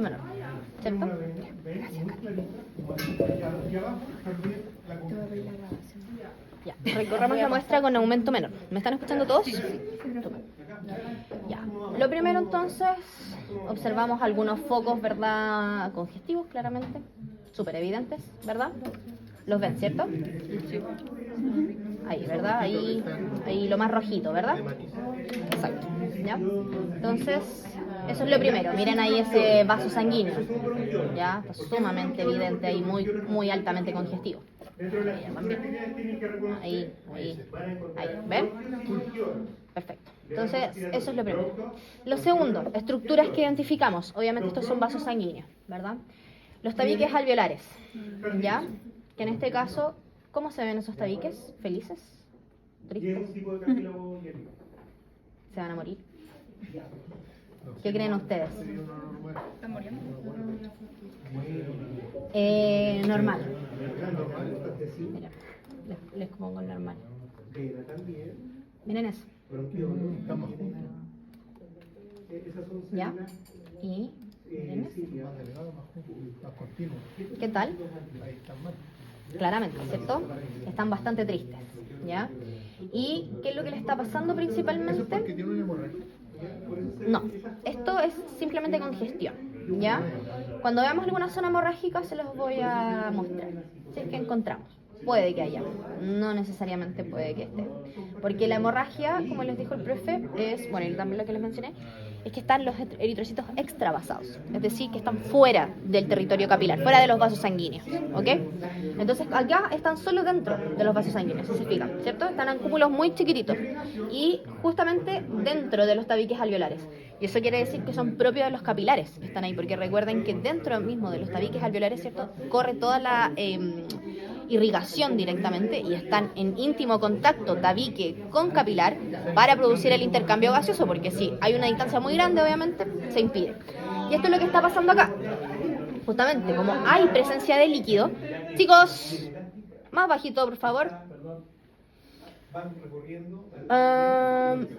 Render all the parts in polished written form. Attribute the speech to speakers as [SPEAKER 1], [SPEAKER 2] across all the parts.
[SPEAKER 1] menor, ¿cierto? Ya, recorramos la muestra con aumento menor. ¿Me están escuchando todos? Ya. Lo primero entonces, observamos algunos focos, ¿verdad? Congestivos, claramente, súper evidentes, ¿verdad? ¿Los ven, cierto? Ahí, ¿verdad? Ahí lo más rojito, ¿verdad? Exacto. ¿Ya? Entonces, eso es lo primero. Miren ahí ese vaso sanguíneo. ¿Ya? Está sumamente evidente y muy altamente congestivo. Ahí, ¿ven? Perfecto. Entonces, eso es lo primero. Lo segundo, estructuras que identificamos. Obviamente estos son vasos sanguíneos, ¿verdad? Los tabiques alveolares, ¿ya? Que en este caso, ¿cómo se ven esos tabiques? ¿Felices? ¿Tristes? ¿Se van a morir? ¿Qué creen ustedes?
[SPEAKER 2] ¿Están muriendo?
[SPEAKER 1] Normal. Mira, les pongo el normal. Miren eso. ¿Ya? Y miren eso. ¿Qué tal? Claramente, ¿cierto? Están bastante tristes, ¿ya? ¿Y qué es lo que le está pasando principalmente? No, esto es simplemente congestión, ¿ya? Cuando veamos alguna zona hemorrágica se los voy a mostrar, si es que encontramos. Puede que haya, no necesariamente puede que esté. Porque la hemorragia, como les dijo el profe, es, bueno, y también lo que les mencioné, es que están los eritrocitos extravasados, es decir, que están fuera del territorio capilar, fuera de los vasos sanguíneos, ¿ok? Entonces acá están solo dentro de los vasos sanguíneos, si se fijan, ¿cierto? Están en cúpulos muy chiquititos y justamente dentro de los tabiques alveolares. Y eso quiere decir que son propios de los capilares que están ahí, porque recuerden que dentro mismo de los tabiques alveolares, ¿cierto? Corre toda la irrigación directamente y están en íntimo contacto tabique con capilar para producir el intercambio gaseoso, porque si hay una distancia muy grande, obviamente, se impide. Y esto es lo que está pasando acá. Justamente, como hay presencia de líquido, chicos, más bajito, por favor.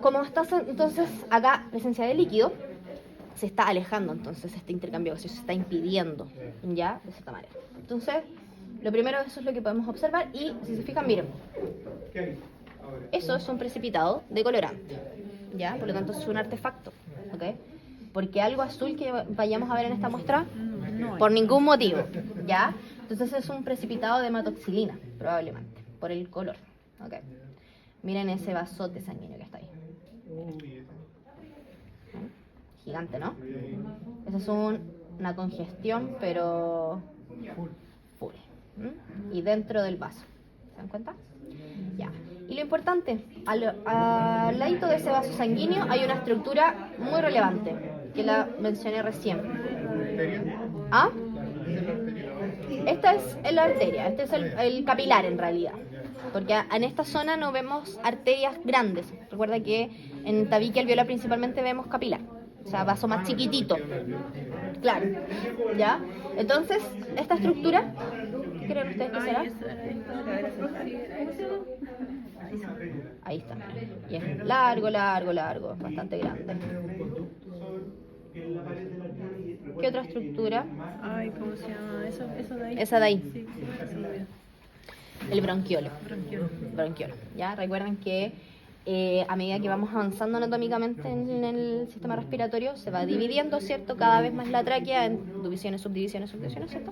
[SPEAKER 1] Como está entonces acá presencia de líquido, se está alejando entonces este intercambio gaseoso, se está impidiendo, ¿ya? De cierta manera. Entonces, lo primero, eso es lo que podemos observar y si se fijan, miren, eso es un precipitado de colorante, ¿ya? Por lo tanto es un artefacto, ¿ok? Porque algo azul que vayamos a ver en esta muestra, por ningún motivo, ¿ya? Entonces es un precipitado de hematoxilina, probablemente, por el color, ¿ok? Miren ese vasote sanguíneo que está ahí. Gigante, ¿no? Esa es una congestión, pero full. Y dentro del vaso. ¿Se dan cuenta? Ya. Y lo importante, al ladito de ese vaso sanguíneo hay una estructura muy relevante, que la mencioné recién. ¿Ah? Esta es la arteria, este es el capilar en realidad. Porque en esta zona no vemos arterias grandes. Recuerda que en tabique alveolar principalmente vemos capilar. O sea, vaso más chiquitito. Claro. ¿Ya? Entonces, esta estructura, ¿qué creen ustedes que será? Ahí está. Y es largo, bastante grande. ¿Qué otra estructura?
[SPEAKER 2] Ay, ¿cómo se llama? Eso de ahí.
[SPEAKER 1] Esa de ahí.
[SPEAKER 2] Sí, se me olvidó.
[SPEAKER 1] El bronquiolo. ¿Ya? Recuerden que a medida que vamos avanzando anatómicamente en el sistema respiratorio, se va dividiendo, ¿cierto? Cada vez más la tráquea en divisiones, subdivisiones, ¿cierto?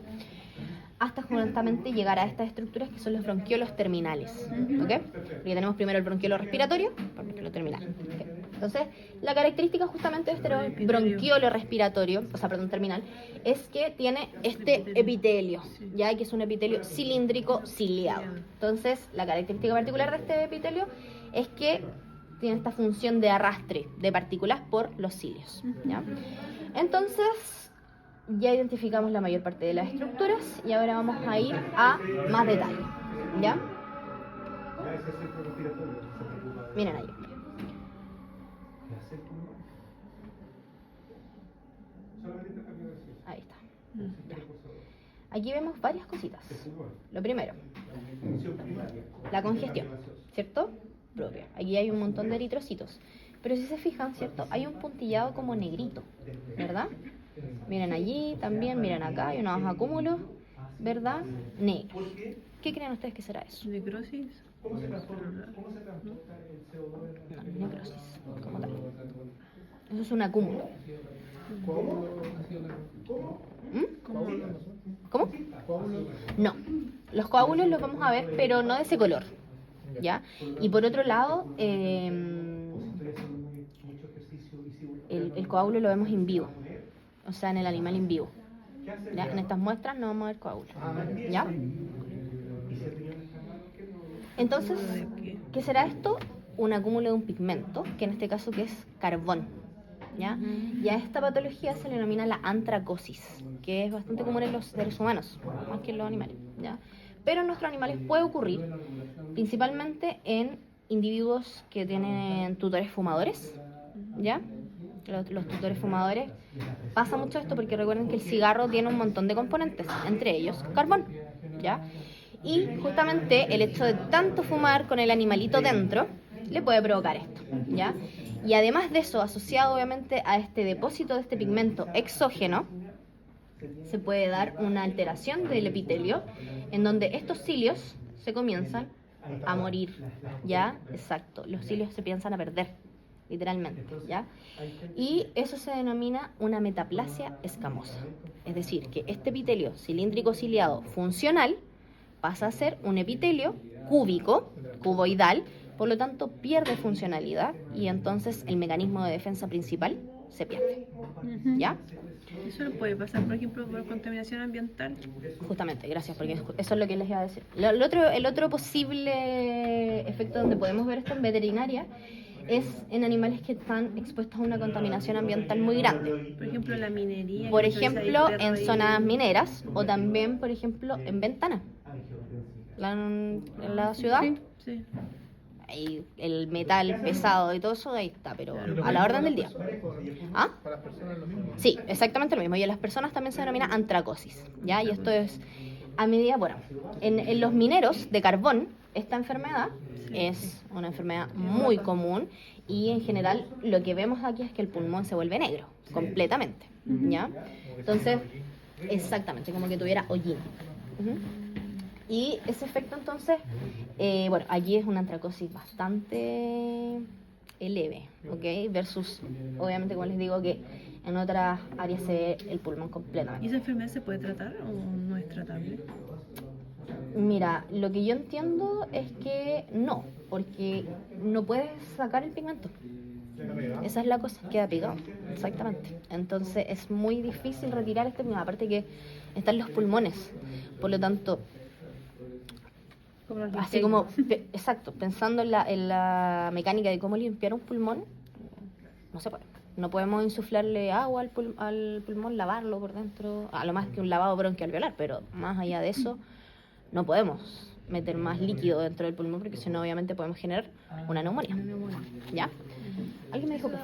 [SPEAKER 1] Hasta justamente llegar a estas estructuras que son los bronquiolos terminales, ¿ok? Porque tenemos primero el bronquiolo respiratorio, el bronquiolo terminal. ¿Okay? Entonces, la característica justamente de este bronquiolo respiratorio, terminal, es que tiene este epitelio, ya que es un epitelio cilíndrico ciliado. Entonces, la característica particular de este epitelio es que tiene esta función de arrastre de partículas por los cilios, ¿ya? Entonces, ya identificamos la mayor parte de las estructuras y ahora vamos a ir a más detalle, ¿ya? Miren ahí. Ahí está. Ya. Aquí vemos varias cositas. Lo primero, la congestión, ¿cierto? Propia. Aquí hay un montón de eritrocitos. Pero si se fijan, ¿cierto? Hay un puntillado como negrito, ¿verdad? Miren allí también, miren acá, hay unos acúmulos, ¿verdad? Negros. ¿Qué creen ustedes que será eso?
[SPEAKER 2] Necrosis.
[SPEAKER 1] No, necrosis, como tal. Eso es un acúmulo. ¿Mm? ¿Cómo? No, los coágulos los vamos a ver, pero no de ese color, ¿ya? Y por otro lado, el coágulo lo vemos en vivo, o sea, en el animal en vivo. ¿Ya? En estas muestras no vamos a ver coágulos, ¿ya? Entonces, ¿qué será esto? Un acúmulo de un pigmento, que en este caso que es carbón, ¿ya? Y a esta patología se le denomina la antracosis, que es bastante común en los seres humanos, más que en los animales, ¿ya? Pero en nuestros animales puede ocurrir principalmente en individuos que tienen tutores fumadores, ¿ya? Los tutores fumadores pasa mucho esto porque recuerden que el cigarro tiene un montón de componentes, entre ellos carbón, ¿ya? Y justamente el hecho de tanto fumar con el animalito dentro le puede provocar esto, ¿ya? Y además de eso, asociado obviamente a este depósito de este pigmento exógeno, se puede dar una alteración del epitelio en donde estos cilios se comienzan a morir, ¿ya? Exacto, los cilios se piensan a perder, literalmente, ¿ya? Y eso se denomina una metaplasia escamosa, es decir, que este epitelio cilíndrico ciliado funcional pasa a ser un epitelio cúbico, cuboidal, por lo tanto pierde funcionalidad y entonces el mecanismo de defensa principal se pierde, ¿ya?
[SPEAKER 2] Eso no puede pasar, por ejemplo, por contaminación ambiental.
[SPEAKER 1] Justamente, gracias, porque eso es lo que les iba a decir. El otro posible efecto donde podemos ver esto en veterinaria es en animales que están expuestos a una contaminación ambiental muy grande.
[SPEAKER 2] Por ejemplo, la minería.
[SPEAKER 1] Por
[SPEAKER 2] que eso
[SPEAKER 1] ejemplo,
[SPEAKER 2] es ahí,
[SPEAKER 1] en
[SPEAKER 2] perro
[SPEAKER 1] zonas mineras o también, por ejemplo, en ventanas. En la ciudad,
[SPEAKER 2] Sí, sí.
[SPEAKER 1] ahí el metal pesado y todo eso, ahí está, pero a la orden del día. ¿Ah?
[SPEAKER 3] Para las personas lo mismo.
[SPEAKER 1] Sí, exactamente lo mismo. Y en las personas también se denomina antracosis, ¿ya? Y esto es a medida, bueno, en los mineros de carbón, esta enfermedad es una enfermedad muy común y en general lo que vemos aquí es que el pulmón se vuelve negro, completamente, ¿ya? Entonces, exactamente, como que tuviera hollín. Ujú. Y ese efecto entonces, bueno, aquí es una antracosis bastante leve, ¿ok? Versus, obviamente, como les digo, que en otras áreas se ve el pulmón
[SPEAKER 2] ¿Y
[SPEAKER 1] completamente.
[SPEAKER 2] esa enfermedad se puede tratar o no es tratable?
[SPEAKER 1] Mira, lo que yo entiendo es que no, porque no puedes sacar el pigmento. Esa es la cosa, queda pegado, exactamente. Entonces es muy difícil retirar este pigmento, aparte que están los pulmones. Por lo tanto,
[SPEAKER 2] Como los
[SPEAKER 1] así
[SPEAKER 2] limpios.
[SPEAKER 1] como, exacto, pensando en la mecánica de cómo limpiar un pulmón, no se puede. No podemos insuflarle agua al pulmón, lavarlo por dentro, a lo más que un lavado bronquialveolar, pero más allá de eso, no podemos meter más líquido dentro del pulmón porque si no, obviamente, podemos generar una neumonía. ¿Ya? ¿Alguien me dijo que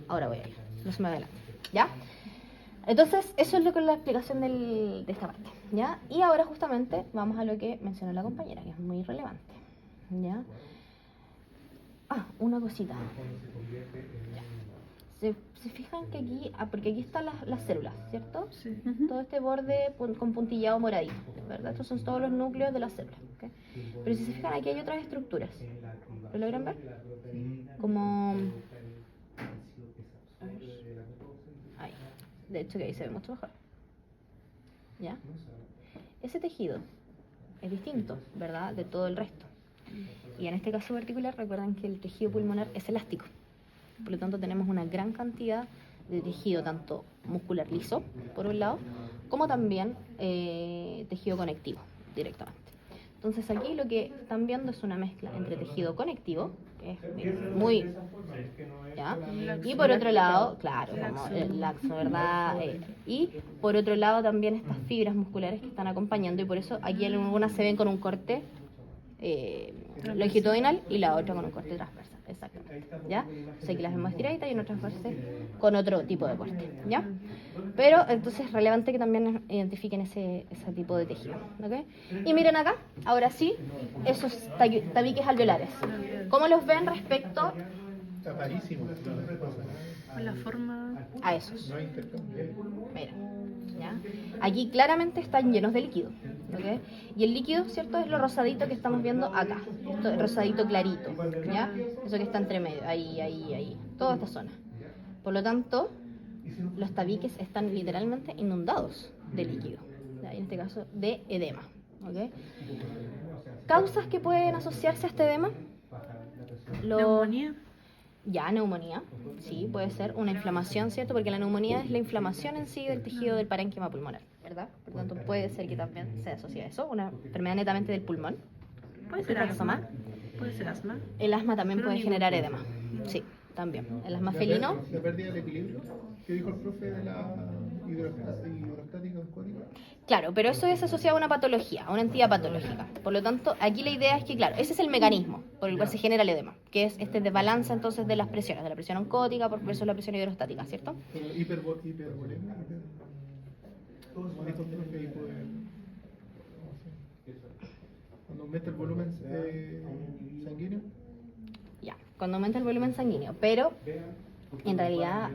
[SPEAKER 1] ahora voy a ir, no se me adelante. ¿Ya? Entonces, eso es lo que es la explicación de esta parte, ¿ya? Y ahora justamente vamos a lo que mencionó la compañera, que es muy relevante, ¿ya? Ah, una cosita. Ya. ¿Se fijan que aquí, porque aquí están las células, ¿cierto?
[SPEAKER 2] Sí.
[SPEAKER 1] Todo este borde con puntillado moradito, ¿verdad? Estos son todos los núcleos de las células, ¿ok? Pero si se fijan, aquí hay otras estructuras. ¿Lo logran ver? Como... ahí. De hecho, que ahí se ve mucho mejor. ¿Ya? Ese tejido es distinto, ¿verdad? De todo el resto. Y en este caso particular, recuerden que el tejido pulmonar es elástico. Por lo tanto, tenemos una gran cantidad de tejido, tanto muscular liso, por un lado, como también tejido conectivo, directamente. Entonces aquí lo que están viendo es una mezcla entre tejido conectivo, que es muy... ¿ya? Y por otro lado, claro, como el laxo, ¿verdad? Y por otro lado también estas fibras musculares que están acompañando, y por eso aquí algunas se ven con un corte longitudinal y la otra con un corte transversal, exactamente, ¿ya? O sea, aquí las vemos estiraditas y en otras veces con otro tipo de corte, ¿ya? Pero entonces es relevante que también identifiquen ese tipo de tejido, ¿ok? Y miren acá, ahora sí, esos tabiques alveolares. ¿Cómo los ven respecto
[SPEAKER 3] tapadísimo.
[SPEAKER 2] Con la forma.
[SPEAKER 1] A esos.
[SPEAKER 3] No hay intercambio.
[SPEAKER 1] Mira, ¿ya? Aquí claramente están llenos de líquido, ¿ok? Y el líquido, ¿cierto? Es lo rosadito que estamos viendo acá. Esto es rosadito clarito, ¿ya? Eso que está entre medio, ahí. Toda esta zona. Por lo tanto, los tabiques están literalmente inundados de líquido, ¿ya? En este caso de edema, ¿ok? Causas que pueden asociarse a este edema.
[SPEAKER 2] Neumonía.
[SPEAKER 1] Ya, neumonía, sí, puede ser una inflamación, ¿cierto? Porque la neumonía es la inflamación en sí del tejido del parénquima pulmonar, ¿verdad? Por lo tanto, puede ser que también se asocie a eso, una enfermedad netamente del pulmón.
[SPEAKER 2] Puede ser asma. Puede ser asma.
[SPEAKER 1] El asma también
[SPEAKER 2] Pero
[SPEAKER 1] puede
[SPEAKER 2] ni-
[SPEAKER 1] generar edema, sí, también. El asma felino,
[SPEAKER 3] La pérdida del equilibrio que dijo el profe de la hidrostática oscótica.
[SPEAKER 1] claro, pero eso es asociado a una patología, a una entidad patológica. Por lo tanto, aquí la idea es que, claro, ese es el mecanismo por el cual se genera el edema, que es este desbalance entonces de las presiones, de la presión oncótica versus la presión hidrostática, ¿cierto?
[SPEAKER 3] Hipervolemia. Cuando aumenta el volumen sanguíneo.
[SPEAKER 1] Ya, cuando aumenta el volumen sanguíneo, pero en realidad,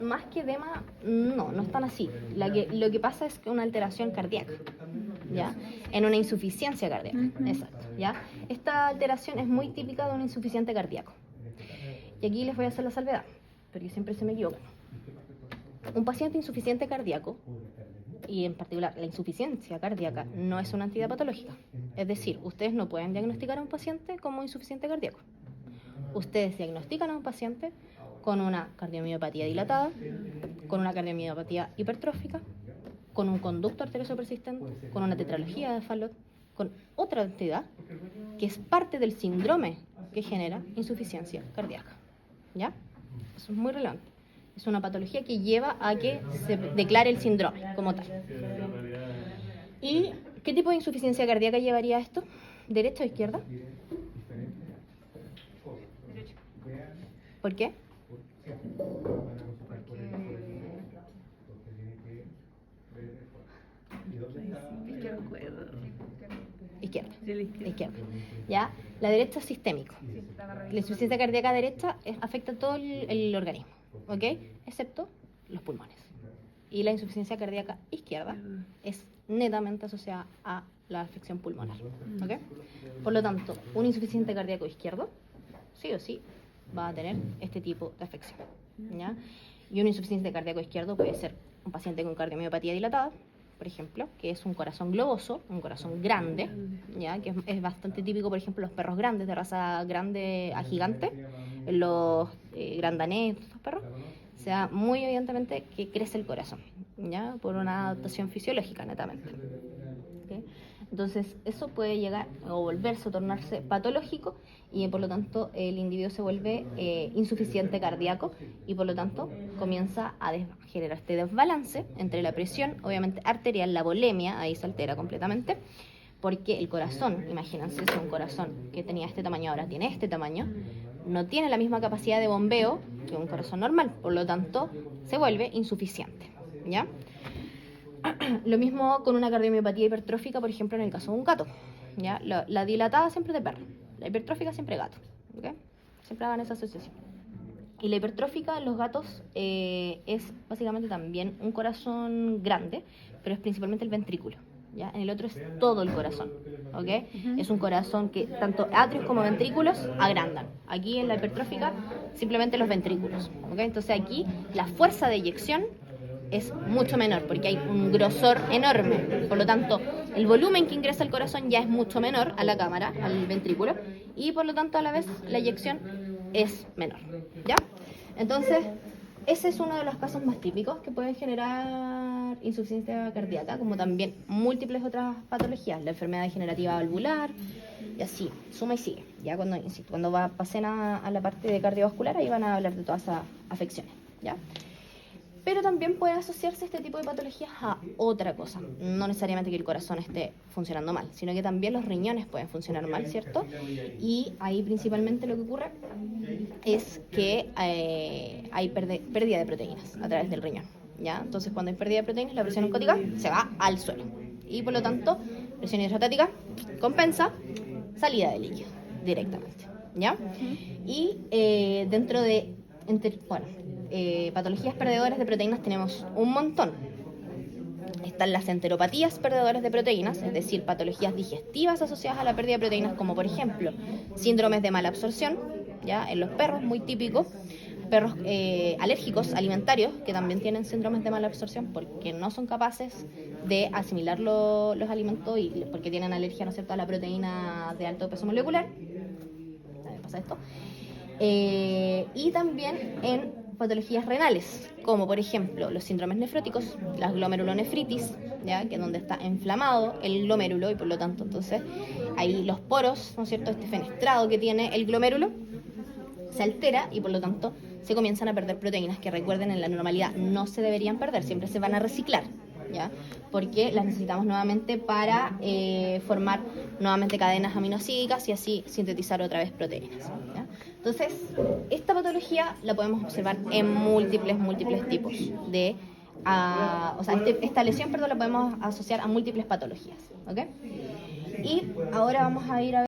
[SPEAKER 1] más que edema, no es tan así. Lo que pasa es que una alteración cardíaca, ¿ya? En una insuficiencia cardíaca, exacto, ¿ya? Esta alteración es muy típica de un insuficiente cardíaco. Y aquí les voy a hacer la salvedad, porque siempre se me equivocan. Un paciente insuficiente cardíaco, y en particular la insuficiencia cardíaca, no es una entidad patológica. Es decir, ustedes no pueden diagnosticar a un paciente como insuficiente cardíaco. Ustedes diagnostican a un paciente con una cardiomiopatía dilatada, con una cardiomiopatía hipertrófica, con un conducto arterioso persistente, con una tetralogía de Fallot, con otra entidad que es parte del síndrome que genera insuficiencia cardíaca. ¿Ya? Eso es muy relevante. Es una patología que lleva a que se declare el síndrome como tal. ¿Y qué tipo de insuficiencia cardíaca llevaría a esto? ¿Derecha o izquierda? ¿Por qué?
[SPEAKER 2] Es que recuerdo.
[SPEAKER 1] Izquierda.
[SPEAKER 2] Sí, la izquierda.
[SPEAKER 1] Izquierda. ¿Ya? La derecha es sistémico. La insuficiencia cardíaca derecha afecta todo el organismo, ¿ok? Excepto los pulmones. Y la insuficiencia cardíaca izquierda es netamente asociada a la afección pulmonar, ¿ok? Por lo tanto, un insuficiente cardíaco izquierdo, sí o sí, va a tener este tipo de afección, ¿ya? Y un insuficiente cardíaco izquierdo puede ser un paciente con cardiomiopatía dilatada, por ejemplo, que es un corazón globoso, un corazón grande, ¿ya? Que es bastante típico, por ejemplo, los perros grandes, de raza grande a gigante, los grandanés, estos perros, se da muy evidentemente que crece el corazón, ¿ya? Por una adaptación fisiológica, netamente. ¿Ok? Entonces, eso puede llegar o volverse o tornarse patológico y por lo tanto el individuo se vuelve insuficiente cardíaco y por lo tanto comienza a generar este desbalance entre la presión, obviamente arterial, la volemia, ahí se altera completamente, porque el corazón, imagínense, si un corazón que tenía este tamaño ahora tiene este tamaño, no tiene la misma capacidad de bombeo que un corazón normal, por lo tanto se vuelve insuficiente, ¿ya? Lo mismo con una cardiomiopatía hipertrófica, por ejemplo, en el caso de un gato, ¿ya? La dilatada siempre de perro, la hipertrófica siempre de gato, ¿ok? Siempre hagan esa asociación. Y la hipertrófica en los gatos es básicamente también un corazón grande, pero es principalmente el ventrículo, ¿ya? En el otro es todo el corazón, ¿ok? Es un corazón que tanto atrios como ventrículos agrandan. Aquí en la hipertrófica simplemente los ventrículos, ¿ok? Entonces aquí la fuerza de eyección es mucho menor porque hay un grosor enorme. Por lo tanto, el volumen que ingresa al corazón ya es mucho menor a la cámara, al ventrículo, y por lo tanto a la vez la eyección es menor, ¿ya? Entonces, ese es uno de los casos más típicos que pueden generar insuficiencia cardíaca, como también múltiples otras patologías, la enfermedad degenerativa valvular, y así, suma y sigue. Ya cuando pasen a la parte de cardiovascular, ahí van a hablar de todas esas afecciones, ¿ya? Pero también puede asociarse este tipo de patologías a otra cosa. No necesariamente que el corazón esté funcionando mal, sino que también los riñones pueden funcionar mal, ¿cierto? Y ahí principalmente lo que ocurre es que hay pérdida de proteínas a través del riñón, ¿ya? Entonces, cuando hay pérdida de proteínas, la presión oncótica se va al suelo. Y por lo tanto, presión hidrostática compensa salida de líquido directamente, ¿ya? Y dentro de patologías perdedoras de proteínas tenemos un montón. Están las enteropatías perdedoras de proteínas, es decir, patologías digestivas asociadas a la pérdida de proteínas, como por ejemplo síndromes de mala absorción, ¿ya? En los perros, muy típico. Perros alérgicos alimentarios que también tienen síndromes de mala absorción porque no son capaces de asimilar los alimentos y porque tienen alergia, ¿no es cierto?, a la proteína de alto peso molecular. También pasa esto. Y también en patologías renales, como por ejemplo los síndromes nefróticos, la glomerulonefritis, ¿ya? Que es donde está inflamado el glomérulo y por lo tanto entonces ahí los poros, ¿no es cierto?, este fenestrado que tiene el glomérulo se altera y por lo tanto se comienzan a perder proteínas que, recuerden, en la normalidad no se deberían perder, siempre se van a reciclar, ¿ya? Porque las necesitamos nuevamente para formar nuevamente cadenas aminoácidas y así sintetizar otra vez proteínas, ¿ya? Entonces, esta patología la podemos observar en múltiples tipos de... esta lesión, la podemos asociar a múltiples patologías, ¿ok? Y ahora vamos a ir a ver